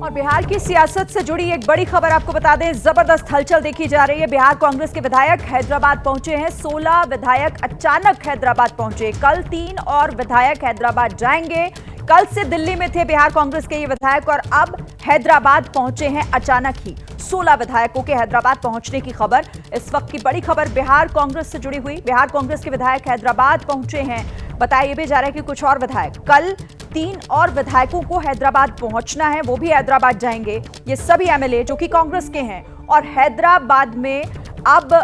और बिहार की सियासत से जुड़ी एक बड़ी खबर आपको बता दें, जबरदस्त हलचल देखी जा रही है। बिहार कांग्रेस के विधायक हैदराबाद पहुंचे हैं। 16 विधायक अचानक हैदराबाद पहुंचे। कल 3 और विधायक हैदराबाद जाएंगे। कल से दिल्ली में थे बिहार कांग्रेस के ये विधायक और अब हैदराबाद पहुंचे हैं अचानक ही। 16 विधायकों के हैदराबाद पहुंचने की खबर इस वक्त की बड़ी खबर बिहार कांग्रेस से जुड़ी हुई। बिहार कांग्रेस के विधायक हैदराबाद पहुंचे हैं। बताया भी जा रहा है कि कुछ और विधायक, कल 3 और विधायकों को हैदराबाद पहुंचना है, वो भी हैदराबाद जाएंगे। ये सभी एमएलए जो कि कांग्रेस के हैं और हैदराबाद में अब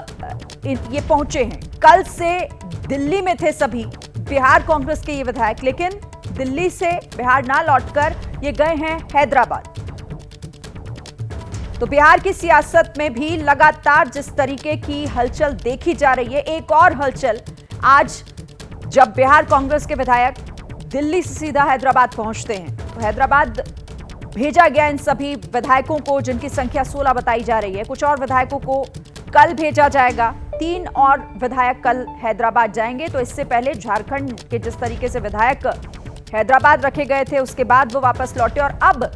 ये पहुंचे हैं। कल से दिल्ली में थे सभी बिहार कांग्रेस के ये विधायक, लेकिन दिल्ली से बिहार ना लौटकर ये गए हैं हैदराबाद। तो बिहार की सियासत में भी लगातार जिस तरीके की हलचल देखी जा रही है, एक और हलचल आज जब बिहार कांग्रेस के विधायक दिल्ली से सीधा हैदराबाद पहुंचते हैं। तो हैदराबाद भेजा गया इन सभी विधायकों को, जिनकी संख्या 16 बताई जा रही है। कुछ और विधायकों को कल भेजा जाएगा। 3 और विधायक कल हैदराबाद जाएंगे। तो इससे पहले झारखंड के जिस तरीके से विधायक हैदराबाद रखे गए थे, उसके बाद वो वापस लौटे और अब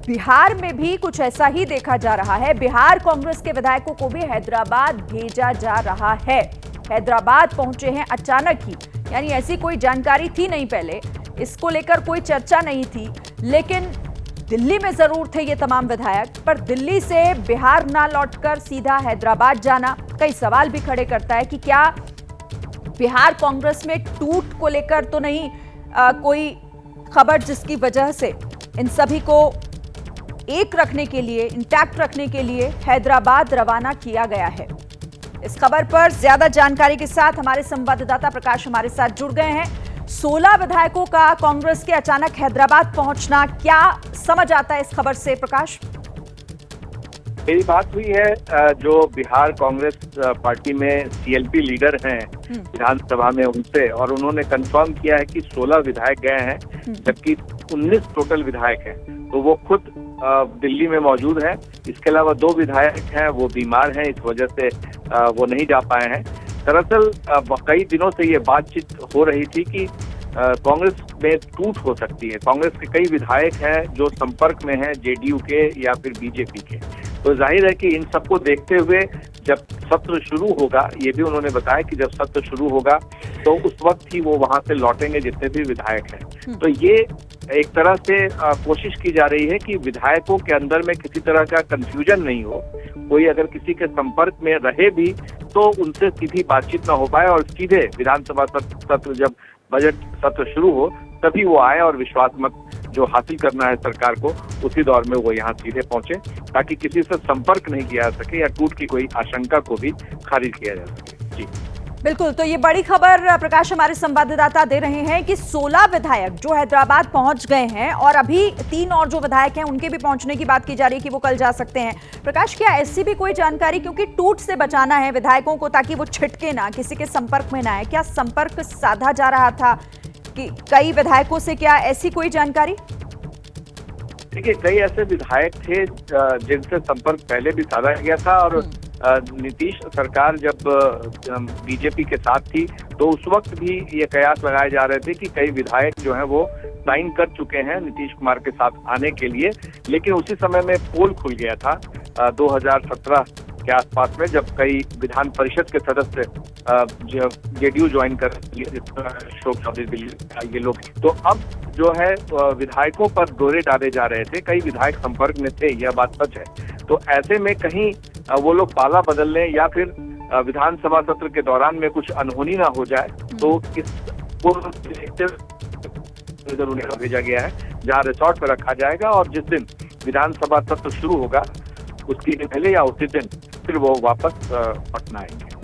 बिहार में भी कुछ ऐसा ही देखा जा रहा है। बिहार कांग्रेस के विधायकों को भी हैदराबाद भेजा जा रहा है। हैदराबाद पहुंचे हैं अचानक ही, यानी ऐसी कोई जानकारी थी नहीं पहले, इसको लेकर कोई चर्चा नहीं थी, लेकिन दिल्ली में जरूर थे ये तमाम विधायक। पर दिल्ली से बिहार ना लौटकर सीधा हैदराबाद जाना कई सवाल भी खड़े करता है कि क्या बिहार कांग्रेस में टूट को लेकर तो नहीं कोई खबर जिसकी वजह से इन सभी को एक रखने के लिए, इंटैक्ट रखने के लिए हैदराबाद रवाना किया गया है। इस खबर पर ज्यादा जानकारी के साथ हमारे संवाददाता प्रकाश हमारे साथ जुड़ गए हैं। 16 विधायकों का कांग्रेस के अचानक हैदराबाद पहुंचना, क्या समझ आता है इस खबर से प्रकाश? मेरी बात हुई है जो बिहार कांग्रेस पार्टी में सीएलपी लीडर हैं विधानसभा में, उनसे, और उन्होंने कंफर्म किया है कि 16 विधायक गए हैं, जबकि 19 टोटल विधायक हैं। तो वो खुद दिल्ली में मौजूद हैं। इसके अलावा 2 विधायक हैं, वो बीमार हैं, इस वजह से वो नहीं जा पाए हैं। दरअसल कई दिनों से ये बातचीत हो रही थी कि कांग्रेस में टूट हो सकती है। कांग्रेस के कई विधायक हैं जो संपर्क में हैं जेडीयू के या फिर बीजेपी के। तो जाहिर है कि इन सबको देखते हुए जब सत्र शुरू होगा, ये भी उन्होंने बताया कि जब सत्र शुरू होगा तो उस वक्त ही वो वहां से लौटेंगे जितने भी विधायक हैं। तो ये एक तरह से कोशिश की जा रही है कि विधायकों के अंदर में किसी तरह का कंफ्यूजन नहीं हो। कोई अगर किसी के संपर्क में रहे भी तो उनसे सीधी बातचीत ना हो पाए और सीधे विधानसभा सत्र, जब बजट सत्र शुरू हो तभी वो आए और विश्वास मत जो हासिल करना है सरकार को, उसी दौर में वो यहाँ सीधे पहुंचे, ताकि किसी से संपर्क नहीं किया जा सके या टूट की कोई आशंका को भी खारिज किया जा सके। जी बिल्कुल, तो ये बड़ी खबर प्रकाश हमारे संवाददाता दे रहे हैं कि 16 विधायक जो हैदराबाद पहुंच गए हैं और अभी 3 और जो विधायक हैं उनके भी पहुंचने की बात की जा रही है कि वो कल जा सकते हैं। प्रकाश, क्या ऐसी भी कोई जानकारी, क्योंकि टूट से बचाना है विधायकों को ताकि वो छिटके ना, किसी के संपर्क में ना आए, क्या संपर्क साधा जा रहा था कि कई विधायकों से? क्या ऐसी कोई जानकारी? देखिए, कई ऐसे विधायक थे जिनसे संपर्क पहले भी साधा गया था और नीतीश सरकार जब बीजेपी के साथ थी तो उस वक्त भी ये कयास लगाए जा रहे थे कि कई विधायक जो हैं वो साइन कर चुके हैं नीतीश कुमार के साथ आने के लिए। लेकिन उसी समय में पोल खुल गया था 2017 के आसपास में, जब कई विधान परिषद के सदस्य जेडीयू ज्वाइन कर अशोक चौधरी ये लोग, तो अब जो है विधायकों पर दौरे डाले जा रहे थे। कई विधायक संपर्क में थे, यह बात सच है। तो ऐसे में कहीं वो लोग पाला बदल लें या फिर विधानसभा सत्र के दौरान में कुछ अनहोनी ना हो जाए, तो इस इधर उन्हें भेजा गया है जहाँ रिसोर्ट पर रखा जाएगा और जिस दिन विधानसभा सत्र शुरू होगा उसके दिन पहले या उसी दिन फिर वो वापस पटना आएंगे।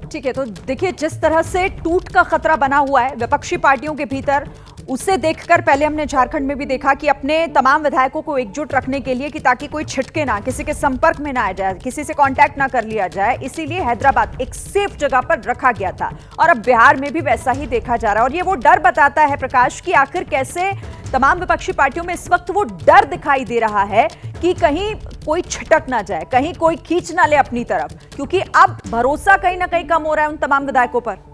ठीक है, तो देखिए जिस तरह से टूट का खतरा बना हुआ है विपक्षी पार्टियों के भीतर, उसे देखकर पहले हमने झारखंड में भी देखा कि अपने तमाम विधायकों को एकजुट रखने के लिए कि ताकि कोई छिटके ना, किसी के संपर्क में ना आ जाए, किसी से कांटेक्ट ना कर लिया जाए, इसीलिए हैदराबाद एक सेफ जगह पर रखा गया था। और अब बिहार में भी वैसा ही देखा जा रहा है और ये वो डर बताता है प्रकाश कि आखिर कैसे तमाम विपक्षी पार्टियों में इस वक्त वो डर दिखाई दे रहा है कि कहीं कोई छिटक ना जाए, कहीं कोई खींच ना ले अपनी तरफ, क्योंकि अब भरोसा कहीं ना कहीं कम हो रहा है उन तमाम विधायकों पर।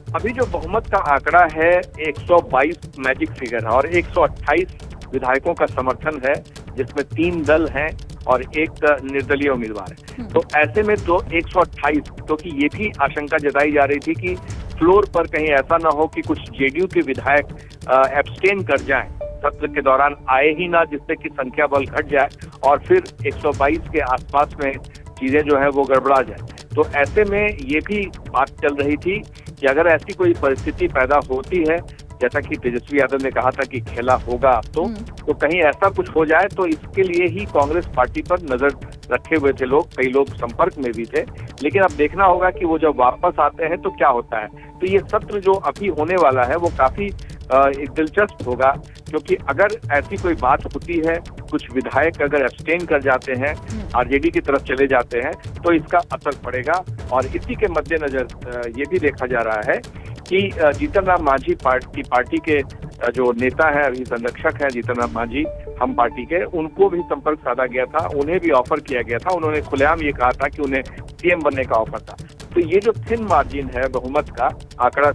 अभी जो बहुमत का आंकड़ा है 122 मैजिक फिगर है और 128 विधायकों का समर्थन है, जिसमें 3 दल हैं और 1 निर्दलीय उम्मीदवार है। तो ऐसे में तो 128, क्योंकि ये भी आशंका जताई जा रही थी कि फ्लोर पर कहीं ऐसा ना हो कि कुछ जेडीयू के विधायक एब्सटेन कर जाएं, सत्र के दौरान आए ही ना, जिससे कि संख्या बल घट जाए और फिर 122 के आसपास में चीजें जो है वो गड़बड़ा जाए। तो ऐसे में ये भी बात चल रही थी कि अगर ऐसी कोई परिस्थिति पैदा होती है, जैसा कि तेजस्वी यादव ने कहा था कि खेला होगा अब तो कहीं ऐसा कुछ हो जाए तो इसके लिए ही कांग्रेस पार्टी पर नजर रखे हुए थे लोग, कई लोग संपर्क में भी थे। लेकिन अब देखना होगा कि वो जब वापस आते हैं तो क्या होता है। तो ये सत्र जो अभी होने वाला है वो काफी दिलचस्प होगा, क्योंकि अगर ऐसी कोई बात होती है, कुछ विधायक अगर एब्सटेन कर जाते हैं, आरजेडी की तरफ चले जाते हैं, तो इसका असर पड़ेगा। और इसी के मद्देनजर ये भी देखा जा रहा है कि जीतन राम मांझी पार्टी के जो नेता हैं, अभी संरक्षक हैं जीतन राम मांझी, हम पार्टी के, उनको भी संपर्क साधा गया था, उन्हें भी ऑफर किया गया था। उन्होंने खुलेआम ये कहा था कि उन्हें सीएम बनने का ऑफर था। तो ये जो थिन मार्जिन है बहुमत का, आंकड़ा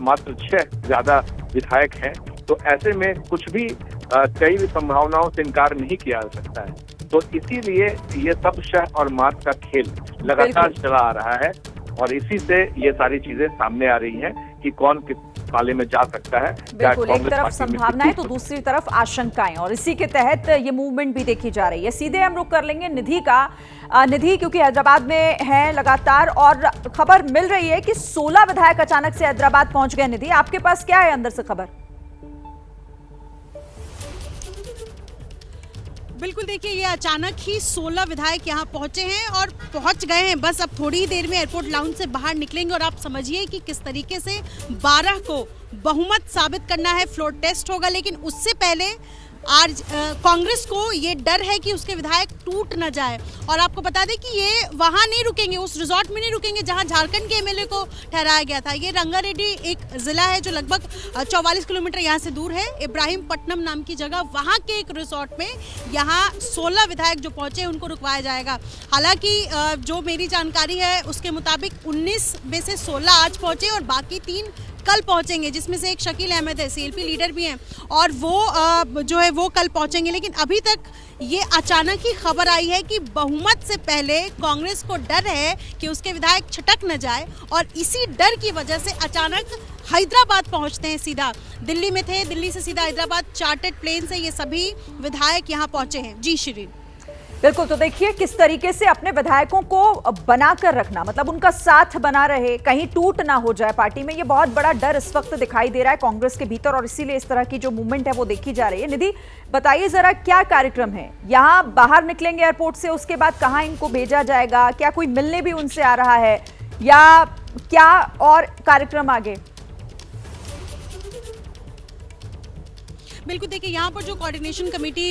मात्र 6 ज्यादा विधायक हैं, तो ऐसे में कुछ भी कई भी संभावनाओं से इनकार नहीं किया जा सकता है। तो इसीलिए ये सब शह और मात का खेल लगातार चला आ रहा है और इसी से ये सारी चीजें सामने आ रही हैं कि कौन किस पाले में जा सकता है। बिल्कुल, एक तरफ संभावनाएं तो दूसरी तरफ आशंकाएं, और इसी के तहत ये मूवमेंट भी देखी जा रही है। सीधे हम रुख कर लेंगे निधि का। निधि, क्योंकि हैदराबाद में है लगातार और खबर मिल रही है कि 16 विधायक अचानक से हैदराबाद पहुंच गए। निधि, आपके पास क्या है अंदर से खबर? बिल्कुल, देखिए ये अचानक ही 16 विधायक यहाँ पहुंचे हैं और पहुंच गए हैं। बस अब थोड़ी ही देर में एयरपोर्ट लाउंज से बाहर निकलेंगे और आप समझिए कि किस तरीके से 12 को बहुमत साबित करना है, फ्लोर टेस्ट होगा। लेकिन उससे पहले आज कांग्रेस को ये डर है कि उसके विधायक टूट न जाए। और आपको बता दें कि ये वहाँ नहीं रुकेंगे, उस रिजॉर्ट में नहीं रुकेंगे जहाँ झारखंड के एमएलए को ठहराया गया था। ये रंगारेड्डी एक जिला है जो लगभग 44 किलोमीटर यहाँ से दूर है, इब्राहिमपट्टनम नाम की जगह। वहाँ के एक रिजॉर्ट में यहाँ 16 विधायक जो पहुँचे उनको रुकवाया जाएगा। हालांकि जो मेरी जानकारी है उसके मुताबिक 19 में से 16 आज पहुँचे और बाकी 3 कल पहुंचेंगे, जिसमें से एक शकील अहमद है, सीएलपी लीडर भी हैं, और वो जो है वो कल पहुंचेंगे। लेकिन अभी तक ये अचानक ही खबर आई है कि बहुमत से पहले कांग्रेस को डर है कि उसके विधायक छटक न जाए और इसी डर की वजह से अचानक हैदराबाद पहुंचते हैं। सीधा दिल्ली में थे, दिल्ली से सीधा हैदराबाद चार्टर्ड प्लेन से ये सभी विधायक यहाँ पहुंचे हैं। जी शिरीन। बिल्कुल, तो देखिए किस तरीके से अपने विधायकों को बनाकर रखना, मतलब उनका साथ बना रहे, कहीं टूट ना हो जाए पार्टी में, ये बहुत बड़ा डर इस वक्त दिखाई दे रहा है कांग्रेस के भीतर और इसीलिए इस तरह की जो मूवमेंट है वो देखी जा रही है। निधि, बताइए जरा क्या कार्यक्रम है? यहाँ बाहर निकलेंगे एयरपोर्ट से, उसके बाद कहाँ इनको भेजा जाएगा? क्या कोई मिलने भी उनसे आ रहा है या क्या और कार्यक्रम आगे? बिल्कुल, देखिए यहाँ पर जो कोऑर्डिनेशन कमेटी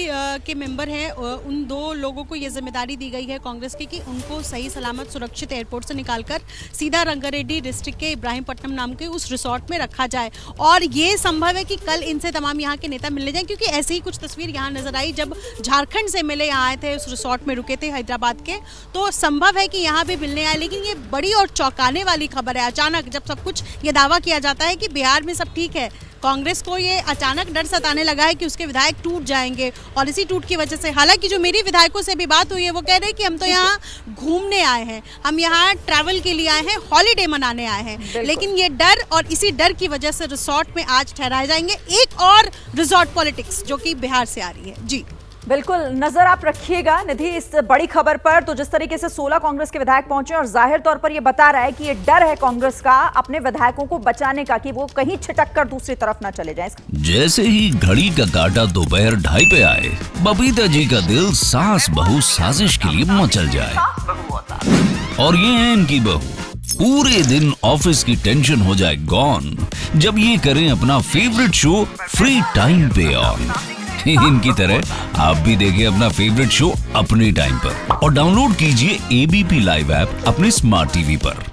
के मेंबर हैं उन 2 लोगों को ये जिम्मेदारी दी गई है कांग्रेस की कि उनको सही सलामत सुरक्षित एयरपोर्ट से निकालकर सीधा रंगारेड्डी डिस्ट्रिक्ट के इब्राहिमपट्टनम नाम के उस रिसोर्ट में रखा जाए। और ये संभव है कि कल इनसे तमाम यहाँ के नेता मिलने जाएं, क्योंकि ऐसी ही कुछ तस्वीर यहाँ नजर आई जब झारखंड से एमएलए यहाँ आए थे, उस रिसोर्ट में रुके थे हैदराबाद के, तो संभव है कि यहाँ भी मिलने आए। लेकिन ये बड़ी और चौंकाने वाली खबर है। अचानक जब सब कुछ ये दावा किया जाता है कि बिहार में सब ठीक है, कांग्रेस को ये अचानक डर सताने लगा है कि उसके विधायक टूट जाएंगे और इसी टूट की वजह से, हालांकि जो मेरी विधायकों से भी बात हुई है वो कह रहे हैं कि हम तो यहाँ घूमने आए हैं, हम यहाँ ट्रैवल के लिए आए हैं, हॉलीडे मनाने आए हैं। लेकिन ये डर और इसी डर की वजह से रिसोर्ट में आज ठहराए जाएंगे। एक और रिसोर्ट पॉलिटिक्स जो कि बिहार से आ रही है। जी बिल्कुल, नजर आप रखिएगा निधि इस बड़ी खबर पर। तो जिस तरीके से 16 कांग्रेस के विधायक पहुंचे और जाहिर तौर पर यह बता रहा है कि ये डर है कांग्रेस का अपने विधायकों को बचाने का कि वो कहीं छिटक कर दूसरी तरफ ना चले जाएं। जैसे ही घड़ी का काटा दोपहर 2:30 पे आए, बबीता जी का दिल सास बहू साजिश के लिए मचल जाए। और ये है इनकी बहू, पूरे दिन ऑफिस की टेंशन हो जाए गॉन जब ये करें अपना फेवरेट शो फ्री टाइम पे ऑन। इनकी तरह आप भी देखिए अपना फेवरेट शो अपने टाइम पर और डाउनलोड कीजिए एबीपी लाइव ऐप अपने स्मार्ट टीवी पर।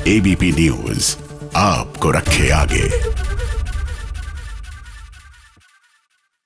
एबीपी न्यूज आपको रखे आगे।